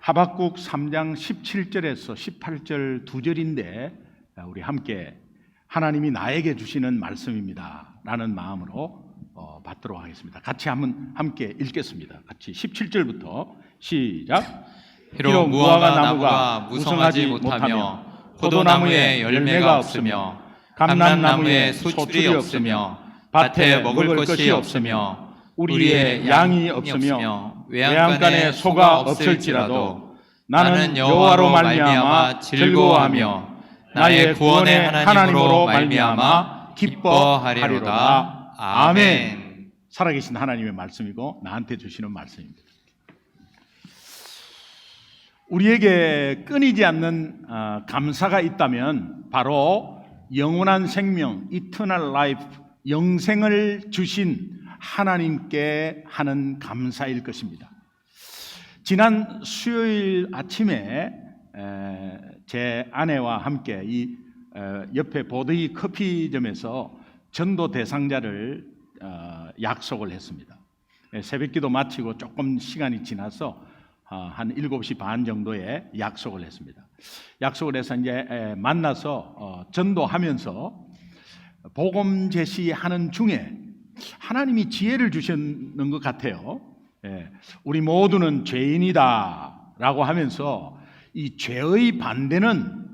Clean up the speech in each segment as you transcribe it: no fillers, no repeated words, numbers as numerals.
하박국 3장 17절에서 18절 두 절인데 우리 함께 하나님이 나에게 주시는 말씀입니다 라는 마음으로 받도록 하겠습니다. 같이 한번 함께 읽겠습니다. 같이 17절부터 시작. 비록 무화과 나무가 무성하지 못하며 포도나무에 열매가 없으며 감람나무에 소출이 없으며 밭에 먹을 것이 없으며 우리의 양이 없으며 외양간에 소가 없을지라도 나는 여호와로 말미암아 즐거워하며 나의 구원의 하나님으로 말미암아 기뻐하리로다. 아멘. 살아계신 하나님의 말씀이고 나한테 주시는 말씀입니다. 우리에게 끊이지 않는 감사가 있다면 바로 영원한 생명, 이터널 라이프, 영생을 주신 하나님께 하는 감사일 것입니다. 지난 수요일 아침에 제 아내와 함께 이 옆에 보드이 커피점에서 전도 대상자를 약속을 했습니다. 새벽기도 마치고 조금 시간이 지나서 한 7시 반 정도에 약속을 했습니다. 약속을 해서 이제 만나서 전도하면서 복음 제시하는 중에 하나님이 지혜를 주셨는 것 같아요. 우리 모두는 죄인이다 라고 하면서 이 죄의 반대는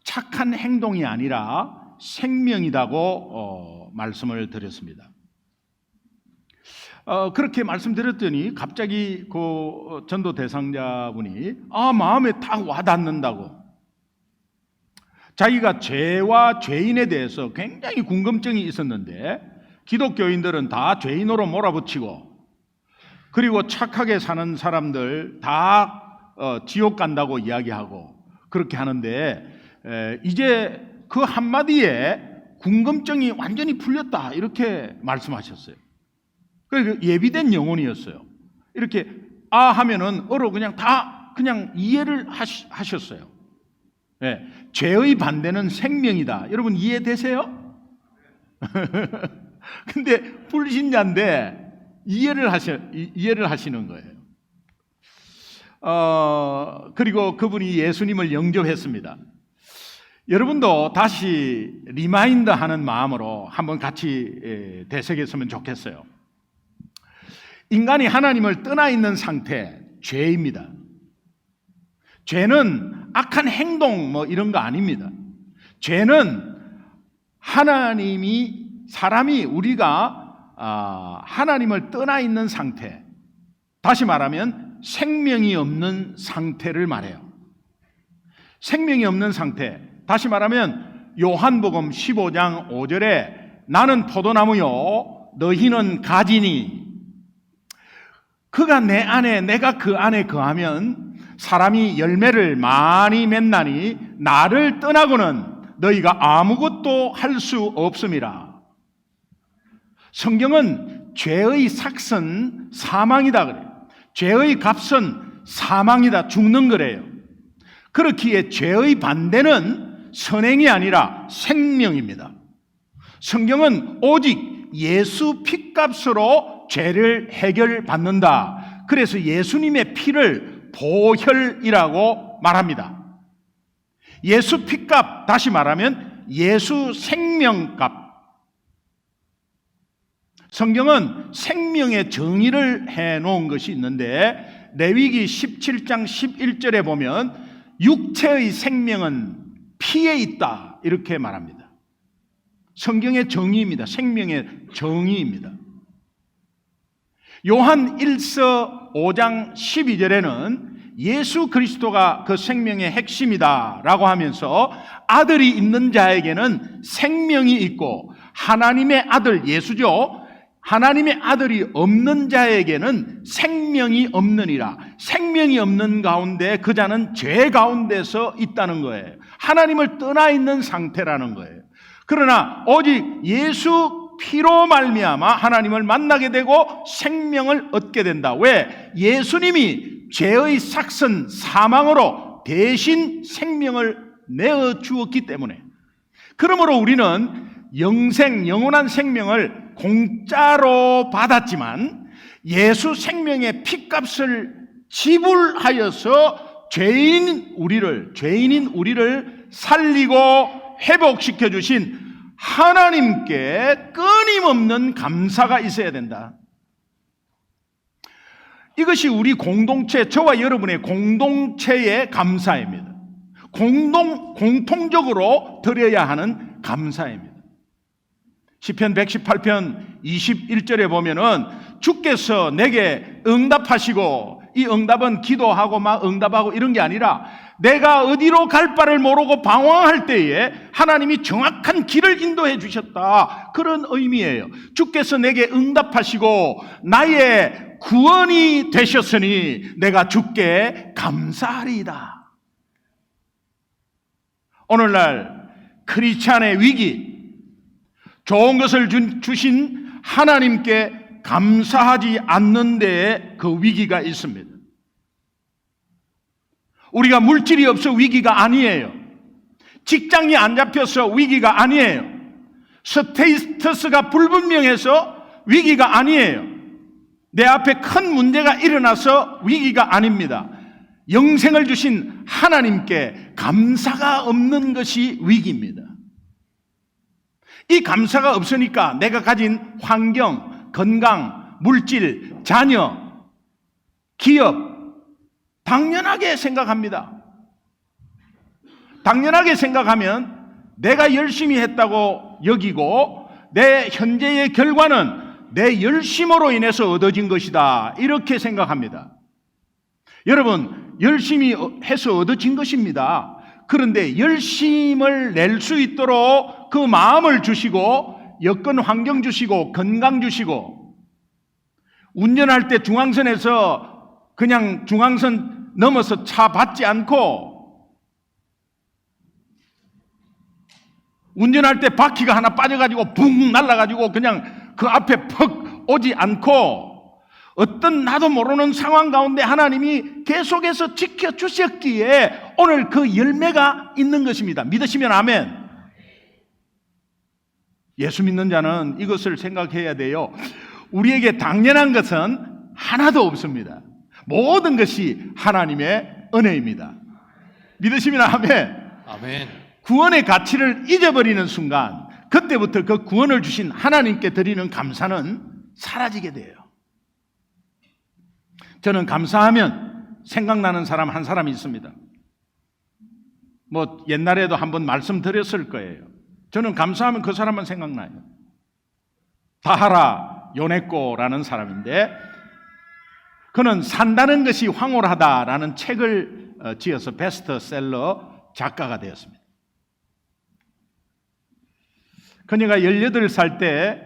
착한 행동이 아니라 생명이라고 말씀을 드렸습니다. 그렇게 말씀드렸더니 갑자기 그 전도 대상자분이 마음에 딱 와닿는다고, 자기가 죄와 죄인에 대해서 굉장히 궁금증이 있었는데 기독교인들은 다 죄인으로 몰아붙이고 그리고 착하게 사는 사람들 다 지옥 간다고 이야기하고 그렇게 하는데 이제 그 한마디에 궁금증이 완전히 풀렸다 이렇게 말씀하셨어요. 그러니까 예비된 영혼이었어요. 이렇게 하면은 그냥 다 그냥 이해를 하셨어요. 죄의 반대는 생명이다. 여러분 이해되세요? 근데 불신자인데 이해를 하시는 거예요. 그리고 그분이 예수님을 영접했습니다. 여러분도 다시 리마인드 하는 마음으로 한번 같이 되새겼으면 좋겠어요. 인간이 하나님을 떠나 있는 상태, 죄입니다. 죄는 악한 행동 이런 거 아닙니다. 죄는 우리가 하나님을 떠나 있는 상태, 다시 말하면 생명이 없는 상태를 말해요. 생명이 없는 상태, 다시 말하면 요한복음 15장 5절에 나는 포도나무요 너희는 가지니 그가 내 안에 내가 그 안에 거하면 사람이 열매를 많이 맺나니 나를 떠나고는 너희가 아무것도 할 수 없음이라. 성경은 죄의 삭은 사망이다 그래요. 죄의 값은 사망이다, 죽는 거래요. 그렇기에 죄의 반대는 선행이 아니라 생명입니다. 성경은 오직 예수 피값으로 죄를 해결받는다. 그래서 예수님의 피를 보혈이라고 말합니다. 예수 피값, 다시 말하면 예수 생명값. 성경은 생명의 정의를 해놓은 것이 있는데 레위기 17장 11절에 보면 육체의 생명은 피에 있다 이렇게 말합니다. 성경의 정의입니다. 생명의 정의입니다. 요한 1서 5장 12절에는 예수 그리스도가 그 생명의 핵심이다 라고 하면서 아들이 있는 자에게는 생명이 있고 하나님의 아들 예수죠, 하나님의 아들이 없는 자에게는 생명이 없느니라. 생명이 없는 가운데 그 자는 죄 가운데서 있다는 거예요. 하나님을 떠나 있는 상태라는 거예요. 그러나 오직 예수 피로 말미암아 하나님을 만나게 되고 생명을 얻게 된다. 왜? 예수님이 죄의 삭은 사망으로 대신 생명을 내어 주었기 때문에. 그러므로 우리는 영원한 생명을 공짜로 받았지만 예수 생명의 피값을 지불하여서 죄인인 우리를 살리고 회복시켜 주신 하나님께 끊임없는 감사가 있어야 된다. 이것이 우리 공동체, 저와 여러분의 공동체의 감사입니다. 공통적으로 드려야 하는 감사입니다. 시편 118편 21절에 보면은 주께서 내게 응답하시고, 이 응답은 기도하고 막 응답하고 이런 게 아니라 내가 어디로 갈 바를 모르고 방황할 때에 하나님이 정확한 길을 인도해 주셨다, 그런 의미예요. 주께서 내게 응답하시고 나의 구원이 되셨으니 내가 주께 감사하리이다. 오늘날 크리스찬의 위기, 좋은 것을 주신 하나님께 감사하지 않는 데에 그 위기가 있습니다. 우리가 물질이 없어 위기가 아니에요. 직장이 안 잡혀서 위기가 아니에요. 스테이터스가 불분명해서 위기가 아니에요. 내 앞에 큰 문제가 일어나서 위기가 아닙니다. 영생을 주신 하나님께 감사가 없는 것이 위기입니다. 이 감사가 없으니까 내가 가진 환경, 건강, 물질, 자녀, 기업 당연하게 생각합니다. 당연하게 생각하면 내가 열심히 했다고 여기고 내 현재의 결과는 내 열심으로 인해서 얻어진 것이다, 이렇게 생각합니다. 여러분, 열심히 해서 얻어진 것입니다. 그런데 열심을 낼 수 있도록 그 마음을 주시고 여건 환경 주시고 건강 주시고, 운전할 때 중앙선에서 그냥 중앙선 넘어서 차 받지 않고, 운전할 때 바퀴가 하나 빠져가지고 붕 날아가지고 그냥 그 앞에 퍽 오지 않고, 어떤 나도 모르는 상황 가운데 하나님이 계속해서 지켜주셨기에 오늘 그 열매가 있는 것입니다. 믿으시면 아멘. 예수 믿는 자는 이것을 생각해야 돼요. 우리에게 당연한 것은 하나도 없습니다. 모든 것이 하나님의 은혜입니다. 믿으시면 아멘. 아멘. 구원의 가치를 잊어버리는 순간, 그때부터 그 구원을 주신 하나님께 드리는 감사는 사라지게 돼요. 저는 감사하면 생각나는 사람 한 사람이 있습니다. 뭐 옛날에도 한번 말씀드렸을 거예요. 저는 감사하면 그 사람만 생각나요. 다하라 요네코라는 사람인데, 그는 산다는 것이 황홀하다라는 책을 지어서 베스트셀러 작가가 되었습니다. 그녀가 18살 때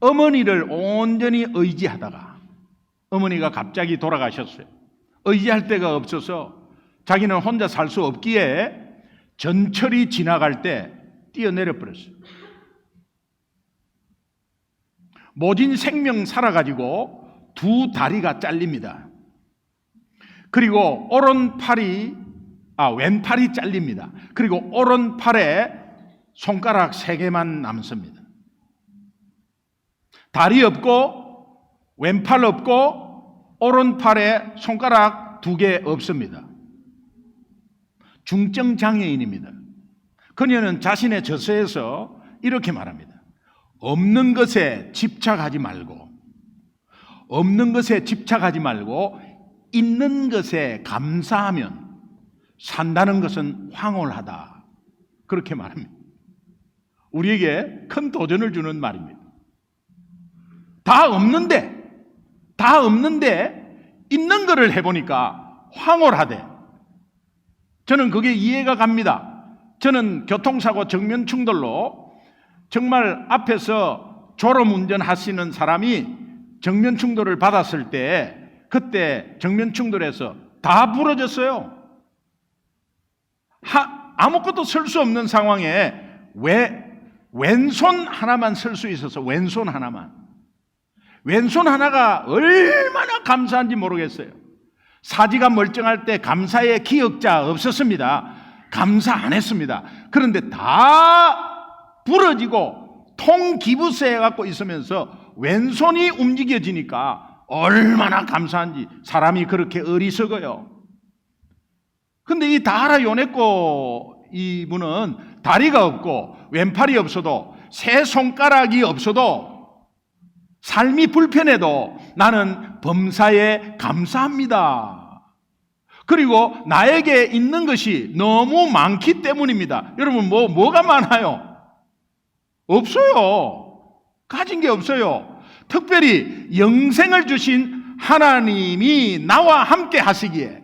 어머니를 온전히 의지하다가 어머니가 갑자기 돌아가셨어요. 의지할 데가 없어서 자기는 혼자 살 수 없기에 전철이 지나갈 때 뛰어내려 버렸어요. 모진 생명 살아가지고 두 다리가 잘립니다. 그리고 왼팔이 잘립니다. 그리고 오른팔에 손가락 3개만 남습니다. 다리 없고 왼팔 없고 오른팔에 손가락 2개 없습니다. 중증 장애인입니다. 그녀는 자신의 저서에서 이렇게 말합니다. 없는 것에 집착하지 말고 있는 것에 감사하면 산다는 것은 황홀하다, 그렇게 말합니다. 우리에게 큰 도전을 주는 말입니다. 다 없는데 있는 거를 해보니까 황홀하대. 저는 그게 이해가 갑니다. 저는 교통사고 정면 충돌로 정말 앞에서 졸음운전 하시는 사람이 정면 충돌을 받았을 때, 그때 정면 충돌에서 다 부러졌어요. 아무것도 쓸 수 없는 상황에 왼손 하나만 쓸 수 있어서 왼손 하나가 얼마나 감사한지 모르겠어요. 사지가 멀쩡할 때 감사의 기억자 없었습니다. 감사 안 했습니다. 그런데 다 부러지고 통기부세 해갖고 있으면서 왼손이 움직여지니까 얼마나 감사한지. 사람이 그렇게 어리석어요. 근데 이 다하라 요네코 이분은 다리가 없고 왼팔이 없어도 세 손가락이 없어도 삶이 불편해도 나는 범사에 감사합니다. 그리고 나에게 있는 것이 너무 많기 때문입니다. 여러분 뭐가 많아요? 없어요. 가진 게 없어요. 특별히 영생을 주신 하나님이 나와 함께 하시기에,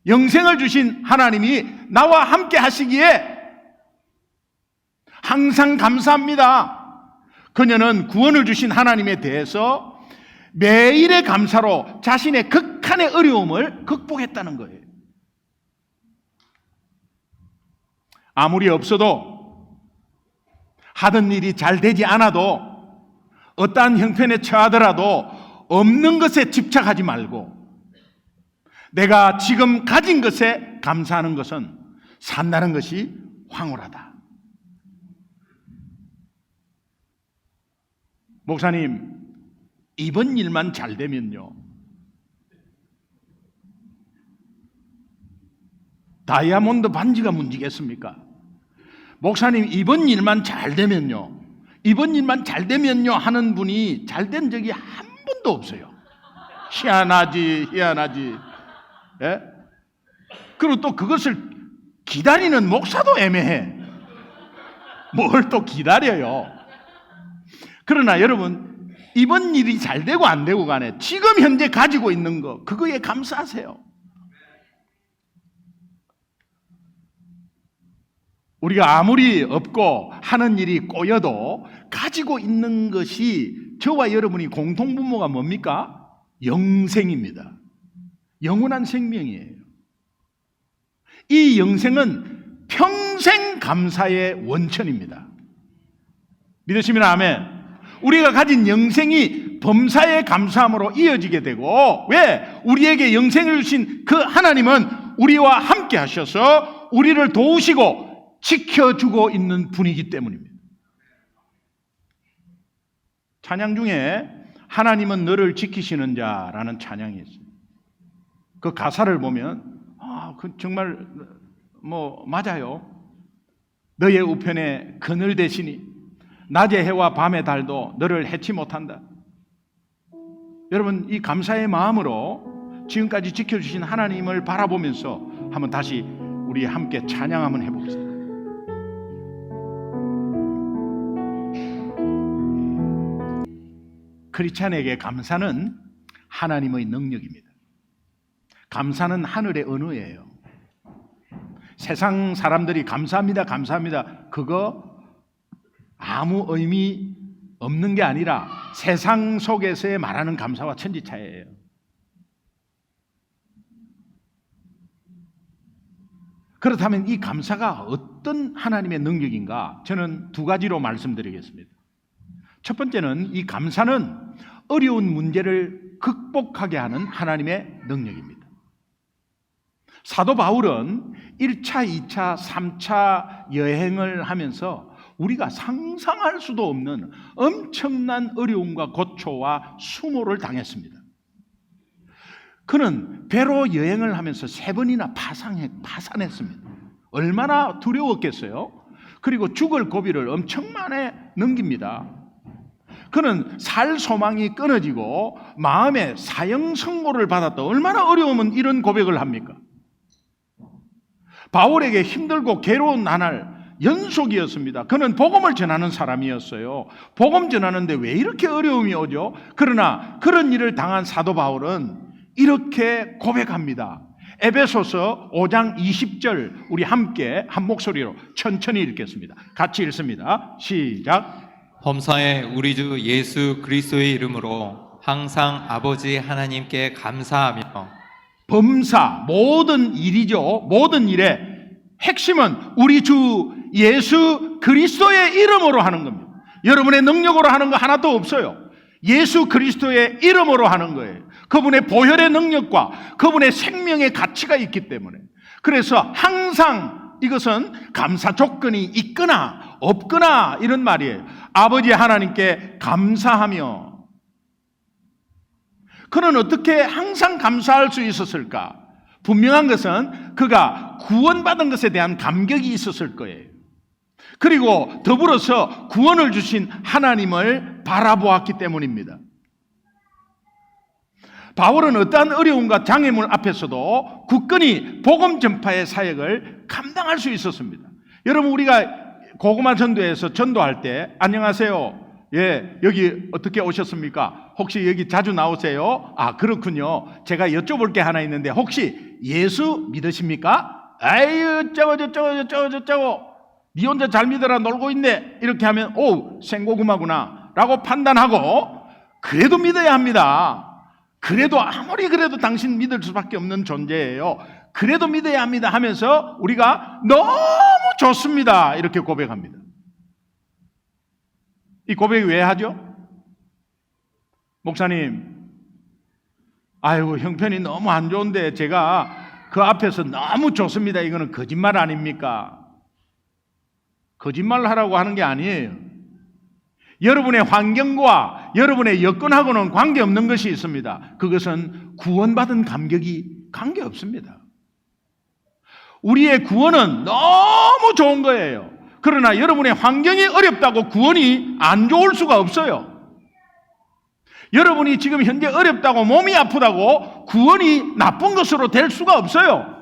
영생을 주신 하나님이 나와 함께 하시기에 항상 감사합니다. 그녀는 구원을 주신 하나님에 대해서 매일의 감사로 자신의 극한의 어려움을 극복했다는 거예요. 아무리 없어도, 하던 일이 잘 되지 않아도, 어떠한 형편에 처하더라도 없는 것에 집착하지 말고 내가 지금 가진 것에 감사하는 것은 산다는 것이 황홀하다. 목사님, 이번 일만 잘 되면요, 다이아몬드 반지가 문제겠습니까? 목사님, 이번 일만 잘 되면요, 이번 일만 잘 되면요 하는 분이 잘 된 적이 한 번도 없어요. 희한하지. 예? 그리고 또 그것을 기다리는 목사도 애매해. 뭘 또 기다려요. 그러나 여러분, 이번 일이 잘 되고 안 되고 간에 지금 현재 가지고 있는 거, 그거에 감사하세요. 우리가 아무리 없고 하는 일이 꼬여도 가지고 있는 것이, 저와 여러분이 공통분모가 뭡니까? 영생입니다. 영원한 생명이에요. 이 영생은 평생 감사의 원천입니다. 믿으시면 아멘. 우리가 가진 영생이 범사의 감사함으로 이어지게 되고, 왜? 우리에게 영생을 주신 그 하나님은 우리와 함께 하셔서 우리를 도우시고 지켜주고 있는 분이기 때문입니다. 찬양 중에 하나님은 너를 지키시는 자라는 찬양이 있어요. 그 가사를 보면 정말 맞아요. 너의 우편에 그늘 대시니 낮의 해와 밤의 달도 너를 해치 못한다. 여러분, 이 감사의 마음으로 지금까지 지켜주신 하나님을 바라보면서 한번 다시 우리 함께 찬양 한번 해보겠습니다. 크리스찬에게 감사는 하나님의 능력입니다. 감사는 하늘의 언어예요. 세상 사람들이 감사합니다, 감사합니다, 그거 아무 의미 없는 게 아니라 세상 속에서의 말하는 감사와 천지차이예요. 그렇다면 이 감사가 어떤 하나님의 능력인가? 저는 두 가지로 말씀드리겠습니다. 첫 번째는 이 감사는 어려운 문제를 극복하게 하는 하나님의 능력입니다. 사도 바울은 1차, 2차, 3차 여행을 하면서 우리가 상상할 수도 없는 엄청난 어려움과 고초와 수모를 당했습니다. 그는 배로 여행을 하면서 3번이나 파산했습니다. 얼마나 두려웠겠어요? 그리고 죽을 고비를 엄청 많이 넘깁니다. 그는 살 소망이 끊어지고 마음에 사형 선고를 받았다. 얼마나 어려우면 이런 고백을 합니까? 바울에게 힘들고 괴로운 나날 연속이었습니다. 그는 복음을 전하는 사람이었어요. 복음 전하는데 왜 이렇게 어려움이 오죠? 그러나 그런 일을 당한 사도 바울은 이렇게 고백합니다. 에베소서 5장 20절 우리 함께 한 목소리로 천천히 읽겠습니다. 같이 읽습니다. 시작. 범사에 우리 주 예수 그리스도의 이름으로 항상 아버지 하나님께 감사하며. 범사, 모든 일이죠. 모든 일의 핵심은 우리 주 예수 그리스도의 이름으로 하는 겁니다. 여러분의 능력으로 하는 거 하나도 없어요. 예수 그리스도의 이름으로 하는 거예요. 그분의 보혈의 능력과 그분의 생명의 가치가 있기 때문에. 그래서 항상 이것은 감사 조건이 있거나 없거나 이런 말이에요. 아버지 하나님께 감사하며. 그는 어떻게 항상 감사할 수 있었을까? 분명한 것은 그가 구원받은 것에 대한 감격이 있었을 거예요. 그리고 더불어서 구원을 주신 하나님을 바라보았기 때문입니다. 바울은 어떠한 어려움과 장애물 앞에서도 굳건히 복음 전파의 사역을 감당할 수 있었습니다. 여러분, 우리가 고구마 전도에서 전도할 때 안녕하세요. 예, 여기 어떻게 오셨습니까? 혹시 여기 자주 나오세요? 아, 그렇군요. 제가 여쭤볼 게 하나 있는데 혹시 예수 믿으십니까? 아유, 저쩌고 니 혼자 잘 믿어라 놀고 있네. 이렇게 하면 오, 생고구마구나 라고 판단하고 그래도 믿어야 합니다. 그래도 아무리 그래도 당신 믿을 수밖에 없는 존재예요. 그래도 믿어야 합니다 하면서 우리가 너무 좋습니다 이렇게 고백합니다. 이 고백 왜 하죠? 목사님, 아이고 형편이 너무 안 좋은데 제가 그 앞에서 너무 좋습니다. 이거는 거짓말 아닙니까? 거짓말 하라고 하는 게 아니에요. 여러분의 환경과 여러분의 여건하고는 관계없는 것이 있습니다. 그것은 구원받은 감격이 관계없습니다. 우리의 구원은 너무 좋은 거예요. 그러나 여러분의 환경이 어렵다고 구원이 안 좋을 수가 없어요. 여러분이 지금 현재 어렵다고 몸이 아프다고 구원이 나쁜 것으로 될 수가 없어요.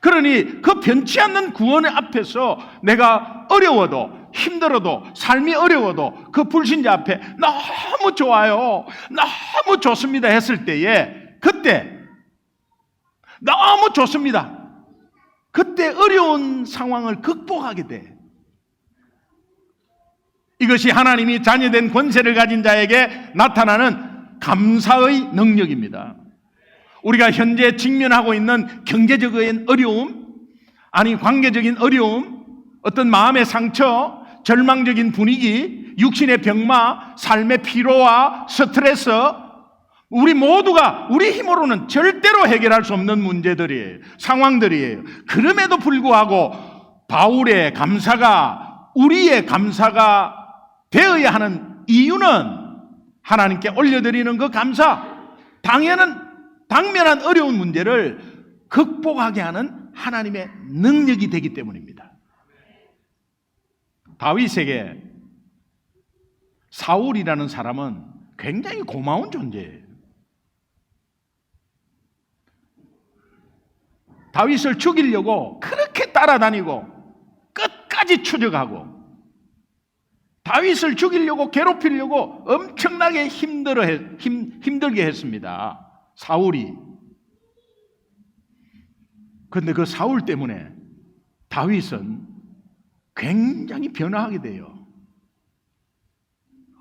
그러니 그 변치 않는 구원 앞에서 내가 어려워도 힘들어도 삶이 어려워도 그 불신자 앞에 너무 좋아요, 너무 좋습니다 했을 때에 그때 너무 좋습니다. 그때 어려운 상황을 극복하게 돼. 이것이 하나님이 자녀된 권세를 가진 자에게 나타나는 감사의 능력입니다. 우리가 현재 직면하고 있는 경제적인 어려움, 아니 관계적인 어려움, 어떤 마음의 상처, 절망적인 분위기, 육신의 병마, 삶의 피로와 스트레스, 우리 모두가 우리 힘으로는 절대로 해결할 수 없는 문제들이에요. 상황들이에요. 그럼에도 불구하고 바울의 감사가 우리의 감사가 되어야 하는 이유는 하나님께 올려드리는 그 감사, 당면한 어려운 문제를 극복하게 하는 하나님의 능력이 되기 때문입니다. 다윗에게 사울이라는 사람은 굉장히 고마운 존재예요. 다윗을 죽이려고 그렇게 따라다니고 끝까지 추적하고 다윗을 죽이려고 괴롭히려고 엄청나게 힘들게 했습니다. 사울이. 그런데 그 사울 때문에 다윗은 굉장히 변화하게 돼요.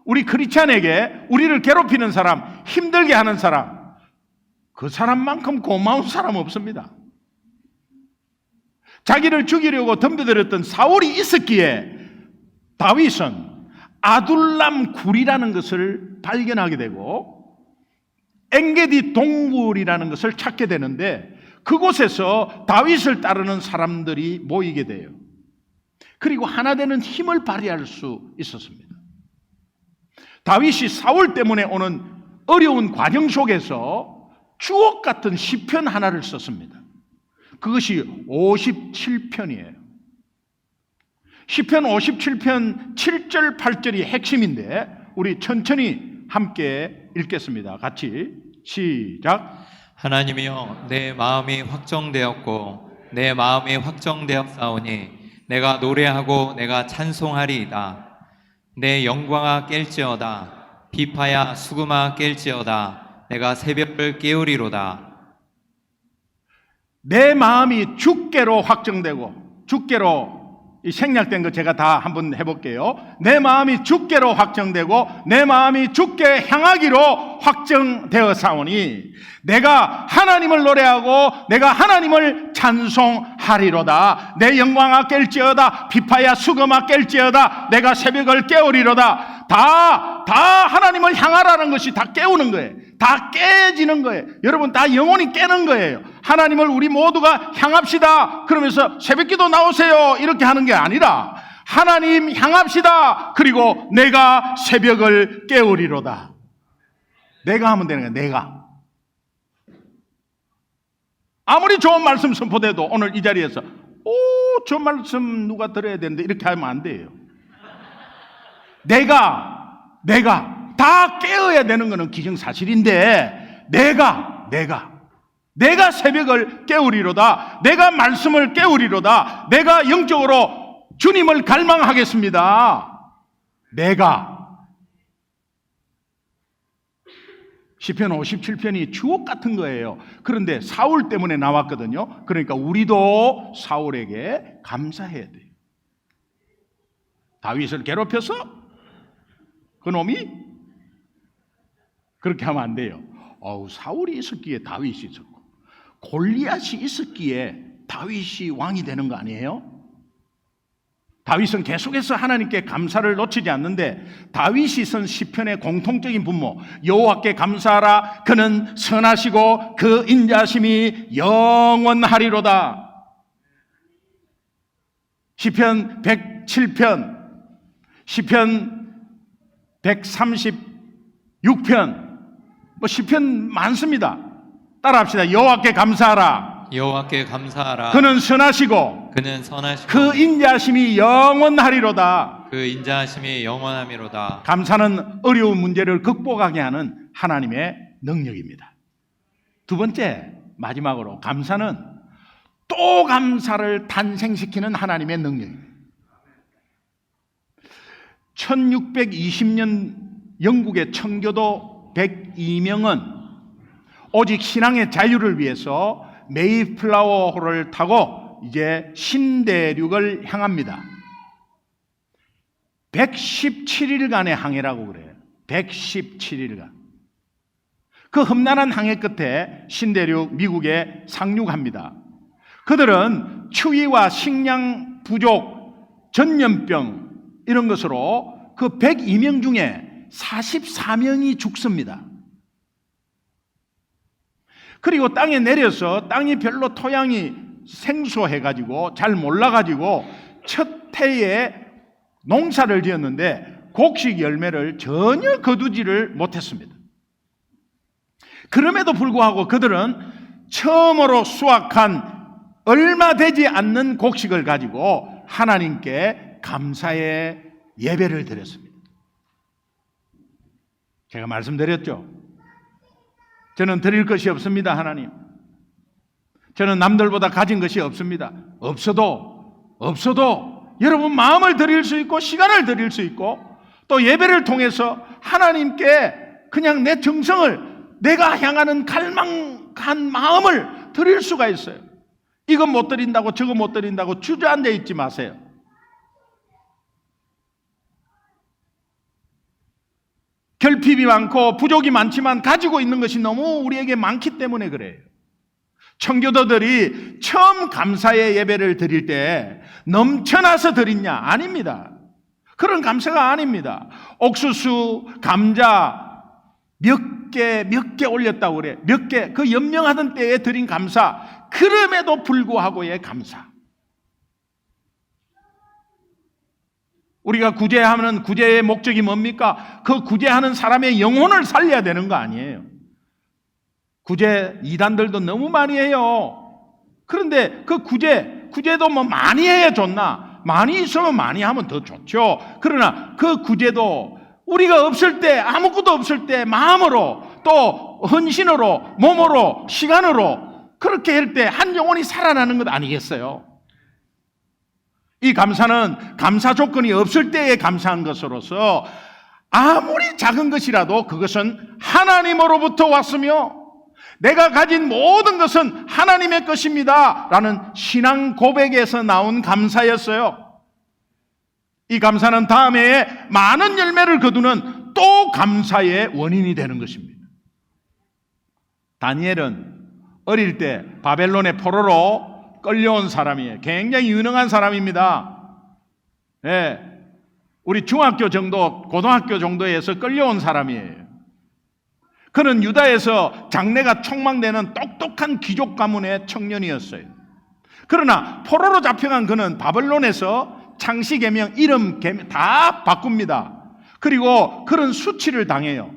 우리 크리스찬에게 우리를 괴롭히는 사람, 힘들게 하는 사람, 그 사람만큼 고마운 사람 없습니다. 자기를 죽이려고 덤벼들었던 사울이 있었기에 다윗은 아둘람 굴이라는 것을 발견하게 되고 엔게디 동굴이라는 것을 찾게 되는데 그곳에서 다윗을 따르는 사람들이 모이게 돼요. 그리고 하나 되는 힘을 발휘할 수 있었습니다. 다윗이 사울 때문에 오는 어려운 과정 속에서 주옥 같은 시편 하나를 썼습니다. 그것이 57편이에요. 시편 57편 7절 8절이 핵심인데 우리 천천히 함께 읽겠습니다. 같이 시작. 하나님이여, 내 마음이 확정되었고 내 마음이 확정되었사오니 내가 노래하고 내가 찬송하리이다. 내 영광아 깰지어다. 비파야 수금아 깰지어다. 내가 새벽을 깨우리로다. 내 마음이 주께로 확정되고, 주께로 이 생략된 거 제가 다 한번 해볼게요. 내 마음이 주께로 확정되고 내 마음이 주께 향하기로 확정되어 사오니 내가 하나님을 노래하고 내가 하나님을 찬송하리로다. 내 영광아 깰지어다. 비파야 수금아 깰지어다. 내가 새벽을 깨우리로다. 다 하나님을 향하라는 것이 다 깨우는 거예요. 다 깨지는 거예요. 여러분, 다 영혼이 깨는 거예요. 하나님을 우리 모두가 향합시다 그러면서 새벽기도 나오세요 이렇게 하는 게 아니라 하나님 향합시다. 그리고 내가 새벽을 깨우리로다. 내가 하면 되는 거야. 내가. 아무리 좋은 말씀 선포돼도 오늘 이 자리에서 저 말씀 누가 들어야 되는데 이렇게 하면 안 돼요. 내가 다 깨어야 되는 거는 기정사실인데 내가 새벽을 깨우리로다. 내가 말씀을 깨우리로다. 내가 영적으로 주님을 갈망하겠습니다. 시편 57편이 주옥 같은 거예요. 그런데 사울 때문에 나왔거든요. 그러니까 우리도 사울에게 감사해야 돼요. 다윗을 괴롭혀서 그놈이 그렇게 하면 안 돼요. 사울이 있었기에 다윗이 있었고 골리앗이 있었기에 다윗이 왕이 되는 거 아니에요? 다윗은 계속해서 하나님께 감사를 놓치지 않는데 다윗이 쓴 시편의 공통적인 분모, 여호와께 감사하라. 그는 선하시고 그 인자심이 영원하리로다. 시편 107편, 시편 136편, 시편 많습니다. 따라합시다. 여호와께 감사하라. 여호와께 감사하라. 그는 선하시고 그 인자심이 영원하리로다. 그 인자심이 영원함이로다. 감사는 어려운 문제를 극복하게 하는 하나님의 능력입니다. 두 번째, 마지막으로 감사는 또 감사를 탄생시키는 하나님의 능력입니다. 1620년 영국의 청교도 102명은 오직 신앙의 자유를 위해서 메이플라워호를 타고 이제 신대륙을 향합니다. 117일간의 항해라고 그래요. 117일간. 그 험난한 항해 끝에 신대륙 미국에 상륙합니다. 그들은 추위와 식량 부족, 전염병 이런 것으로 그 102명 중에 44명이 죽습니다. 그리고 땅에 내려서 땅이 별로 토양이 생소해가지고 잘 몰라가지고 첫 해에 농사를 지었는데 곡식 열매를 전혀 거두지를 못했습니다. 그럼에도 불구하고 그들은 처음으로 수확한 얼마 되지 않는 곡식을 가지고 하나님께 감사의 예배를 드렸습니다. 제가 말씀드렸죠. 저는 드릴 것이 없습니다, 하나님. 저는 남들보다 가진 것이 없습니다. 없어도 여러분 마음을 드릴 수 있고 시간을 드릴 수 있고 또 예배를 통해서 하나님께 그냥 내 정성을 내가 향하는 갈망한 마음을 드릴 수가 있어요. 이건 못 드린다고 저거 못 드린다고 주저앉아 있지 마세요. 결핍이 많고 부족이 많지만 가지고 있는 것이 너무 우리에게 많기 때문에 그래요. 청교도들이 처음 감사의 예배를 드릴 때 넘쳐나서 드리냐? 아닙니다. 그런 감사가 아닙니다. 옥수수, 감자 몇 개 올렸다고 그래. 몇 개, 그 연명하던 때에 드린 감사, 그럼에도 불구하고의 감사. 우리가 구제하면 구제의 목적이 뭡니까? 그 구제하는 사람의 영혼을 살려야 되는 거 아니에요. 구제 이단들도 너무 많이 해요. 그런데 그 구제도 뭐 많이 해야 좋나? 많이 있으면 많이 하면 더 좋죠. 그러나 그 구제도 우리가 없을 때, 아무것도 없을 때 마음으로 또 헌신으로, 몸으로, 시간으로 그렇게 할 때 한 영혼이 살아나는 것 아니겠어요? 이 감사는 감사 조건이 없을 때에 감사한 것으로서 아무리 작은 것이라도 그것은 하나님으로부터 왔으며 내가 가진 모든 것은 하나님의 것입니다 라는 신앙 고백에서 나온 감사였어요. 이 감사는 다음 해에 많은 열매를 거두는 또 감사의 원인이 되는 것입니다. 다니엘은 어릴 때 바벨론의 포로로 끌려온 사람이에요. 굉장히 유능한 사람입니다. 예, 우리 중학교 정도, 고등학교 정도에서 끌려온 사람이에요. 그는 유다에서 장래가 촉망되는 똑똑한 귀족 가문의 청년이었어요. 그러나 포로로 잡혀간 그는 바벨론에서 창씨 계명, 이름 계명 다 바꿉니다. 그리고 그런 수치를 당해요.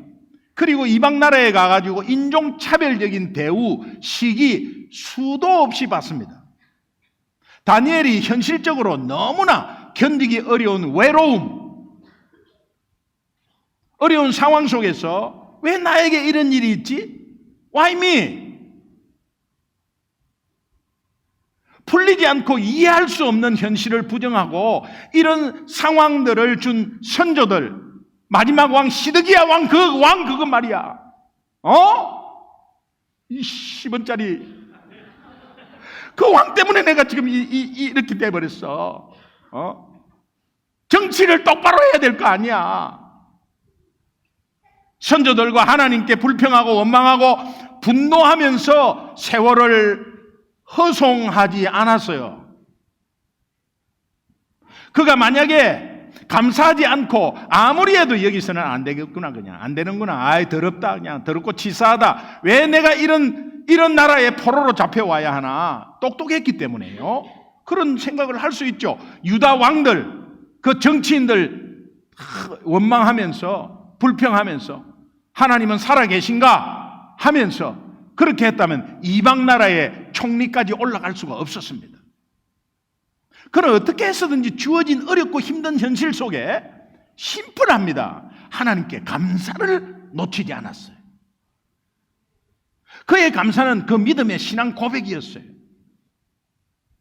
그리고 이방 나라에 가가지고 인종차별적인 대우, 시기 수도 없이 받습니다. 다니엘이 현실적으로 너무나 견디기 어려운 외로움, 어려운 상황 속에서 왜 나에게 이런 일이 있지? Why me? 풀리지 않고 이해할 수 없는 현실을 부정하고 이런 상황들을 준 선조들, 마지막 왕 시드기야 왕 그것 말이야. 이 10원짜리 그 왕 때문에 내가 지금 이렇게 돼버렸어. 정치를 똑바로 해야 될 거 아니야. 선조들과 하나님께 불평하고 원망하고 분노하면서 세월을 허송하지 않았어요. 그가 만약에 감사하지 않고 아무리 해도 여기서는 안 되겠구나, 그냥 안 되는구나, 아이 더럽다, 그냥 더럽고 치사하다, 왜 내가 이런 나라에 포로로 잡혀와야 하나, 똑똑했기 때문에요. 그런 생각을 할 수 있죠. 유다 왕들, 그 정치인들 원망하면서 불평하면서 하나님은 살아계신가 하면서 그렇게 했다면 이방 나라의 총리까지 올라갈 수가 없었습니다. 그는 어떻게 해서든지 주어진 어렵고 힘든 현실 속에 심플합니다. 하나님께 감사를 놓치지 않았어요. 그의 감사는 그 믿음의 신앙 고백이었어요.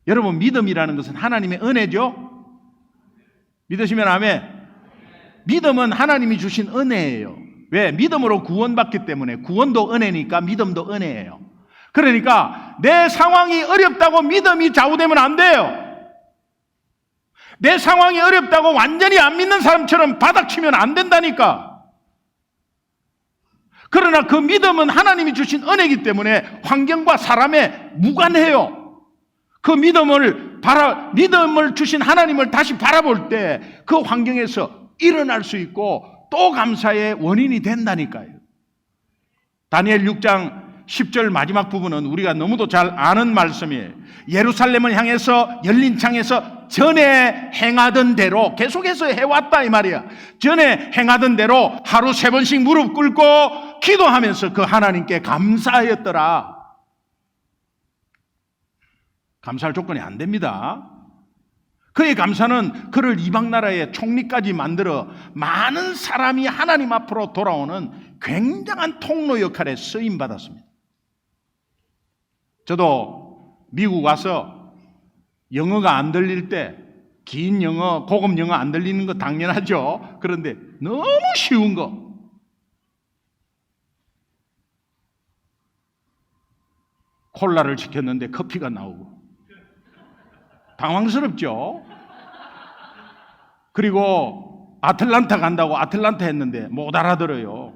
여러분, 믿음이라는 것은 하나님의 은혜죠? 믿으시면 아멘. 믿음은 하나님이 주신 은혜예요. 왜? 믿음으로 구원받기 때문에. 구원도 은혜니까 믿음도 은혜예요. 그러니까 내 상황이 어렵다고 믿음이 좌우되면 안 돼요. 내 상황이 어렵다고 완전히 안 믿는 사람처럼 바닥치면 안 된다니까. 그러나 그 믿음은 하나님이 주신 은혜이기 때문에 환경과 사람에 무관해요. 그 믿음을 주신 하나님을 다시 바라볼 때 그 환경에서 일어날 수 있고 또 감사의 원인이 된다니까요. 다니엘 6장 10절 마지막 부분은 우리가 너무도 잘 아는 말씀이에요. 예루살렘을 향해서 열린 창에서 전에 행하던 대로 계속해서 해왔다 이 말이야. 전에 행하던 대로 하루 3번씩 무릎 꿇고 기도하면서 그 하나님께 감사하였더라. 감사할 조건이 안 됩니다. 그의 감사는 그를 이방 나라의 총리까지 만들어 많은 사람이 하나님 앞으로 돌아오는 굉장한 통로 역할에 쓰임 받았습니다. 저도 미국 와서 영어가 안 들릴 때, 긴 영어, 고급 영어 안 들리는 거 당연하죠. 그런데 너무 쉬운 거, 콜라를 시켰는데 커피가 나오고 당황스럽죠. 그리고 아틀란타 간다고 아틀란타 했는데 못 알아들어요.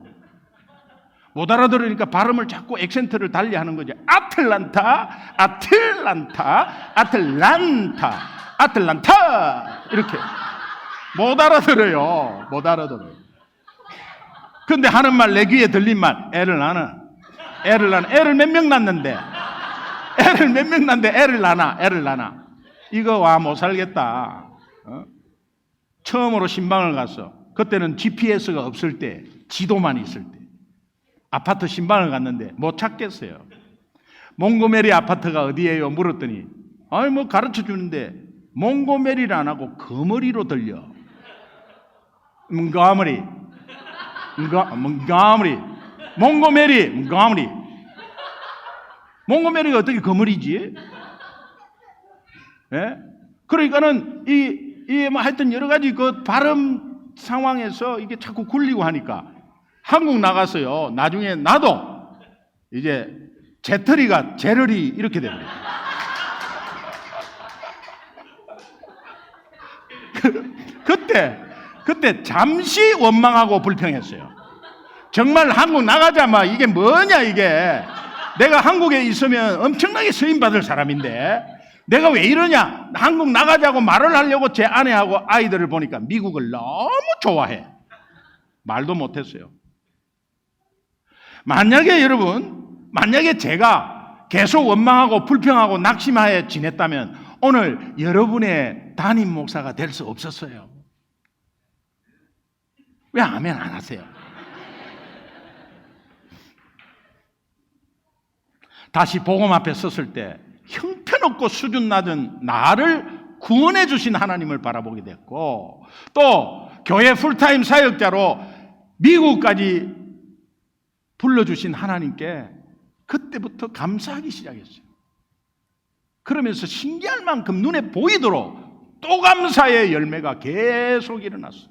못 알아들으니까 발음을 자꾸 액센트를 달리하는 거죠. 아틀란타 이렇게 못 알아들어요. 못 알아들어요. 근데 하는 말, 내 귀에 들린 말, 애를 낳아. 애를 몇 명 낳는데 애를 낳아. 이거 와 못 살겠다. 처음으로 신방을 갔어. 그때는 GPS가 없을 때, 지도만 있을 때 아파트 신방을 갔는데 못 찾겠어요. 몽고메리 아파트가 어디예요? 물었더니 뭐 가르쳐 주는데 몽고메리를 안 하고 거머리로 들려. 몽고메리. 몽고메리가 어떻게 거머리지? 예? 그러니까는 뭐 하여튼 여러 가지 그 발음 상황에서 이게 자꾸 굴리고 하니까 한국 나가서요. 나중에 나도 이제 제터리가 제러리 이렇게 됩니다. 그때 잠시 원망하고 불평했어요. 정말 한국 나가자마 이게 뭐냐 이게. 내가 한국에 있으면 엄청나게 쓰임받을 사람인데 내가 왜 이러냐? 한국 나가자고 말을 하려고 제 아내하고 아이들을 보니까 미국을 너무 좋아해. 말도 못했어요. 만약에 제가 계속 원망하고 불평하고 낙심하에 지냈다면 오늘 여러분의 담임 목사가 될 수 없었어요. 왜 아멘 안 하세요? 다시 복음 앞에 섰을 때 형편없고 수준 낮은 나를 구원해 주신 하나님을 바라보게 됐고, 또 교회 풀타임 사역자로 미국까지 불러주신 하나님께 그때부터 감사하기 시작했어요. 그러면서 신기할 만큼 눈에 보이도록 또 감사의 열매가 계속 일어났어요.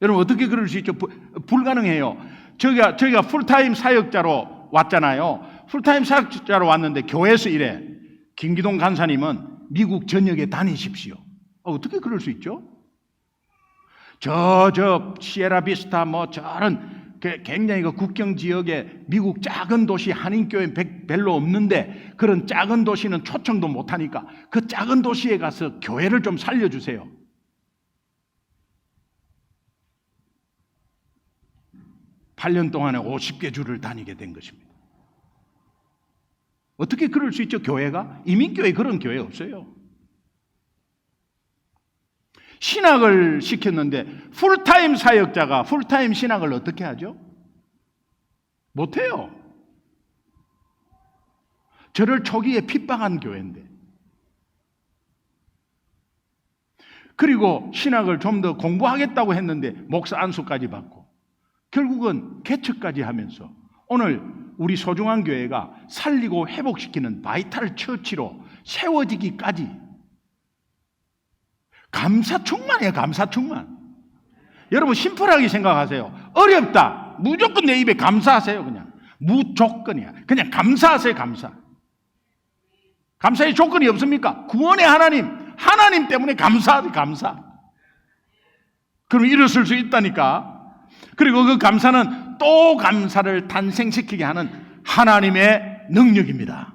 여러분, 어떻게 그럴 수 있죠? 불가능해요. 저희가 풀타임 사역자로 왔잖아요. 풀타임 사역자로 왔는데 교회에서 이래. 김기동 간사님은 미국 전역에 다니십시오. 어떻게 그럴 수 있죠? 저 시에라비스타 저런 굉장히 그 국경 지역에 미국 작은 도시 한인교회 별로 없는데 그런 작은 도시는 초청도 못하니까 그 작은 도시에 가서 교회를 좀 살려주세요. (8) 년 동안에 50개 주를 다니게 된 것입니다. 어떻게 그럴 수 있죠? 교회가? 이민교회 그런 교회 없어요. 신학을 시켰는데 풀타임 사역자가 풀타임 신학을 어떻게 하죠? 못해요. 저를 초기에 핍박한 교회인데. 그리고 신학을 좀 더 공부하겠다고 했는데 목사 안수까지 받고 결국은 개척까지 하면서 오늘 우리 소중한 교회가 살리고 회복시키는 바이탈 처치로 세워지기까지 감사 충만이에요. 감사 충만. 여러분 심플하게 생각하세요. 어렵다. 무조건 내 입에 감사하세요. 그냥 무조건이야. 그냥 감사하세요. 감사. 감사의 조건이 없습니까? 구원의 하나님 때문에 감사하지. 감사. 그럼 일었을 수 있다니까. 그리고 그 감사는 또 감사를 탄생시키게 하는 하나님의 능력입니다.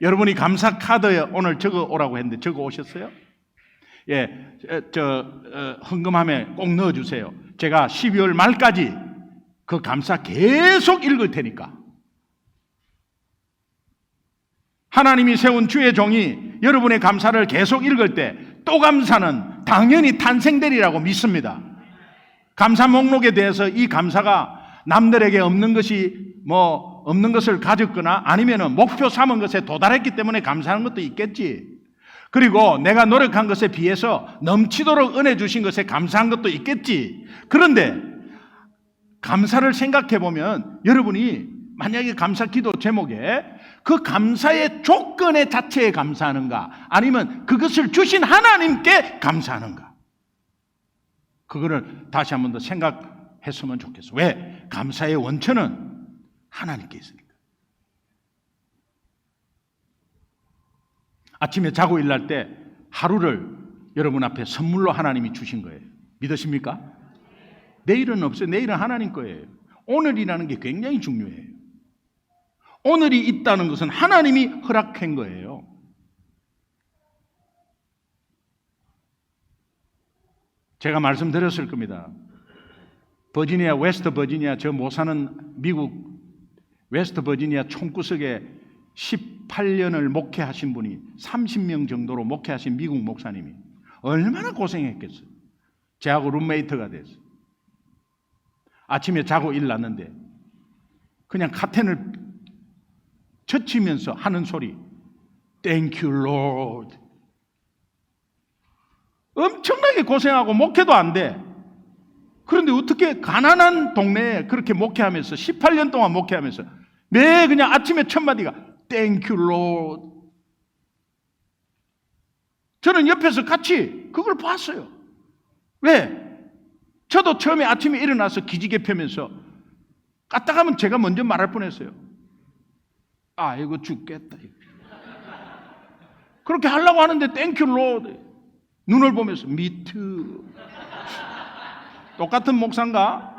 여러분이 감사 카드에 오늘 적어 오라고 했는데 적어 오셨어요? 예, 헌금함에 꼭 넣어주세요. 제가 12월 말까지 그 감사 계속 읽을 테니까. 하나님이 세운 주의 종이 여러분의 감사를 계속 읽을 때 또 감사는 당연히 탄생되리라고 믿습니다. 감사 목록에 대해서 이 감사가 남들에게 없는 것을 가졌거나 아니면 목표 삼은 것에 도달했기 때문에 감사하는 것도 있겠지. 그리고 내가 노력한 것에 비해서 넘치도록 은혜 주신 것에 감사한 것도 있겠지. 그런데 감사를 생각해 보면 여러분이 만약에 감사 기도 제목에 그 감사의 조건의 자체에 감사하는가 아니면 그것을 주신 하나님께 감사하는가, 그거를 다시 한 번 더 생각했으면 좋겠어. 왜? 감사의 원천은 하나님께 있으니까. 아침에 자고 일어날 때 하루를 여러분 앞에 선물로 하나님이 주신 거예요. 믿으십니까? 내일은 없어요. 내일은 하나님 거예요. 오늘이라는 게 굉장히 중요해요. 오늘이 있다는 것은 하나님이 허락한 거예요. 제가 말씀드렸을 겁니다. 버지니아, 웨스트 버지니아, 저 못 사는 미국 웨스트 버지니아 총구석에 18년을 목회하신 분이 30명 정도로 목회하신 미국 목사님이 얼마나 고생했겠어요. 제하고 룸메이트가 됐어요. 아침에 자고 일어났는데 그냥 카텐을 젖히면서 하는 소리, Thank you, Lord. 엄청나게 고생하고 목회도 안 돼. 그런데 어떻게 가난한 동네에 그렇게 목회하면서 18년 동안 목회하면서 매 그냥 아침에 첫 마디가 Thank you, Lord. 저는 옆에서 같이 그걸 봤어요. 왜? 저도 처음에 아침에 일어나서 기지개 펴면서 까딱하면 제가 먼저 말할 뻔했어요. 이거 죽겠다. 그렇게 하려고 하는데 Thank you, Lord. 눈을 보면서 Me too. 똑같은 목사인가?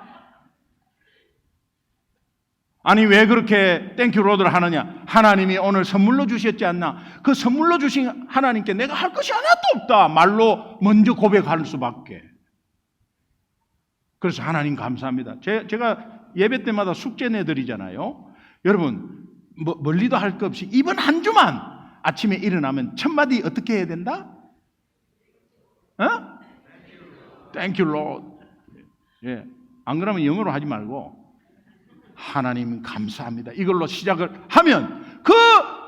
아니 왜 그렇게 Thank you, Lord를 하느냐? 하나님이 오늘 선물로 주셨지 않나? 그 선물로 주신 하나님께 내가 할 것이 하나도 없다. 말로 먼저 고백할 수밖에. 그래서 하나님 감사합니다. 제가 예배 때마다 숙제 내드리잖아요. 여러분 멀리도 할 것 없이 이번 한 주만 아침에 일어나면 첫 마디 어떻게 해야 된다? Thank you, Lord. 예. 안 그러면 영어로 하지 말고 하나님 감사합니다. 이걸로 시작을 하면 그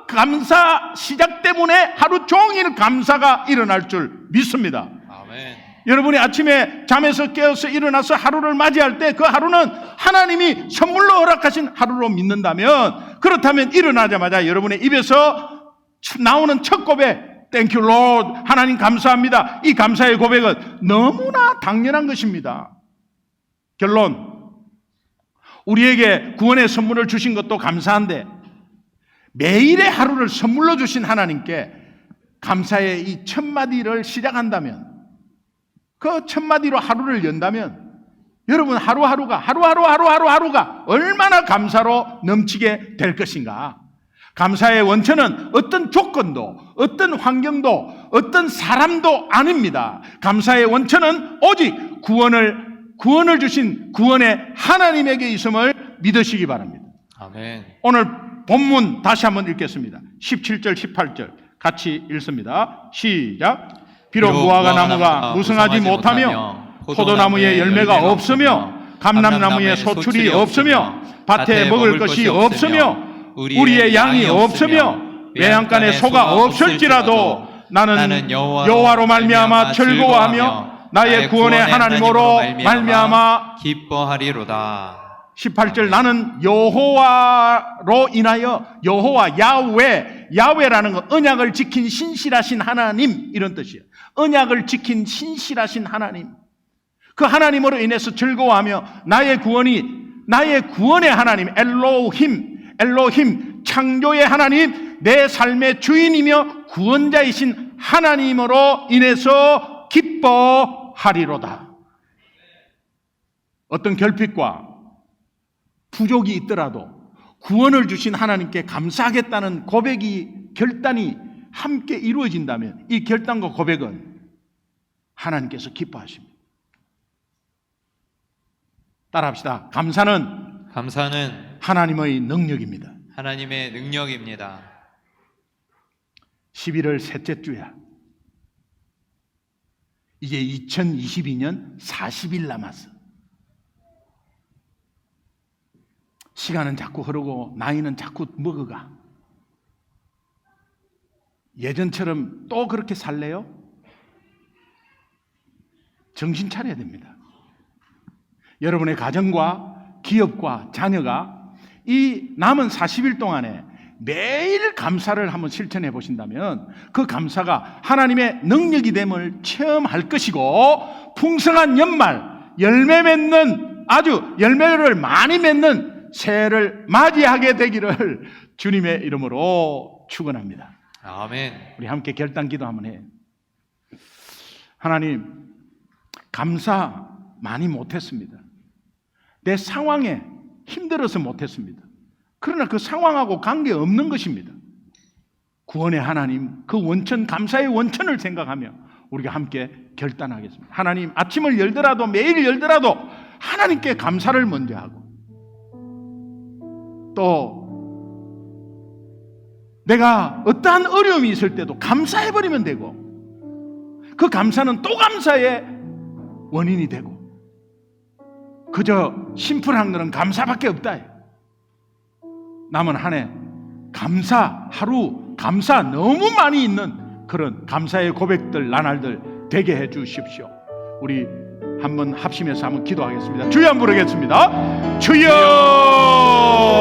감사 시작 때문에 하루 종일 감사가 일어날 줄 믿습니다. 아멘. 여러분이 아침에 잠에서 깨어서 일어나서 하루를 맞이할 때 그 하루는 하나님이 선물로 허락하신 하루로 믿는다면, 그렇다면 일어나자마자 여러분의 입에서 나오는 첫 고백, Thank you Lord, 하나님 감사합니다. 이 감사의 고백은 너무나 당연한 것입니다. 결론, 우리에게 구원의 선물을 주신 것도 감사한데 매일의 하루를 선물로 주신 하나님께 감사의 이 첫 마디를 시작한다면, 그 첫 마디로 하루를 연다면 여러분 하루하루가 얼마나 감사로 넘치게 될 것인가. 감사의 원천은 어떤 조건도, 어떤 환경도, 어떤 사람도 아닙니다. 감사의 원천은 오직 구원을 주신 구원의 하나님에게 있음을 믿으시기 바랍니다. 아멘. 오늘 본문 다시 한번 읽겠습니다. 17절 18절 같이 읽습니다. 시작. 비록 무화과 나무가 무성하지 못하며 포도나무에 열매가 없으며 감람나무에 소출이 없으며 밭에 먹을 것이 없으며 우리의 양이 없으며 외양간에 소가 없을지라도 나는 여호와로 말미암아 즐거워하며 나의 구원의 하나님으로 말미암아 기뻐하리로다. 18절 나는 여호와로 인하여, 여호와 야훼라는 건 언약을 지킨 신실하신 하나님, 이런 뜻이에요. 언약을 지킨 신실하신 하나님, 그 하나님으로 인해서 즐거워하며 나의 구원의 하나님 엘로힘 창조의 하나님, 내 삶의 주인이며 구원자이신 하나님으로 인해서 기뻐하리로다. 어떤 결핍과 부족이 있더라도 구원을 주신 하나님께 감사하겠다는 결단이 함께 이루어진다면 이 결단과 고백은 하나님께서 기뻐하십니다. 따라합시다. 감사는 하나님의 능력입니다. 하나님의 능력입니다. 11월 셋째 주야. 이제 2022년 40일 남았어. 시간은 자꾸 흐르고 나이는 자꾸 먹어가. 예전처럼 또 그렇게 살래요? 정신 차려야 됩니다. 여러분의 가정과 기업과 자녀가 이 남은 40일 동안에 매일 감사를 한번 실천해 보신다면 그 감사가 하나님의 능력이 됨을 체험할 것이고, 풍성한 연말, 열매를 많이 맺는 새해를 맞이하게 되기를 주님의 이름으로 축원합니다. 아멘. 우리 함께 결단 기도 한번 해요. 하나님, 감사 많이 못했습니다. 내 상황에 힘들어서 못했습니다. 그러나 그 상황하고 관계없는 것입니다. 구원의 하나님, 그 원천, 감사의 원천을 생각하며 우리가 함께 결단하겠습니다. 하나님, 아침을 열더라도 매일 열더라도 하나님께 감사를 먼저 하고, 또 내가 어떠한 어려움이 있을 때도 감사해버리면 되고, 그 감사는 또 감사의 원인이 되고, 그저 심플한 것은 감사밖에 없다. 남은 한 해 감사 너무 많이 있는 그런 감사의 고백들, 나날들 되게 해 주십시오. 우리 한번 합심해서 한번 기도하겠습니다. 주여 한번 부르겠습니다. 주여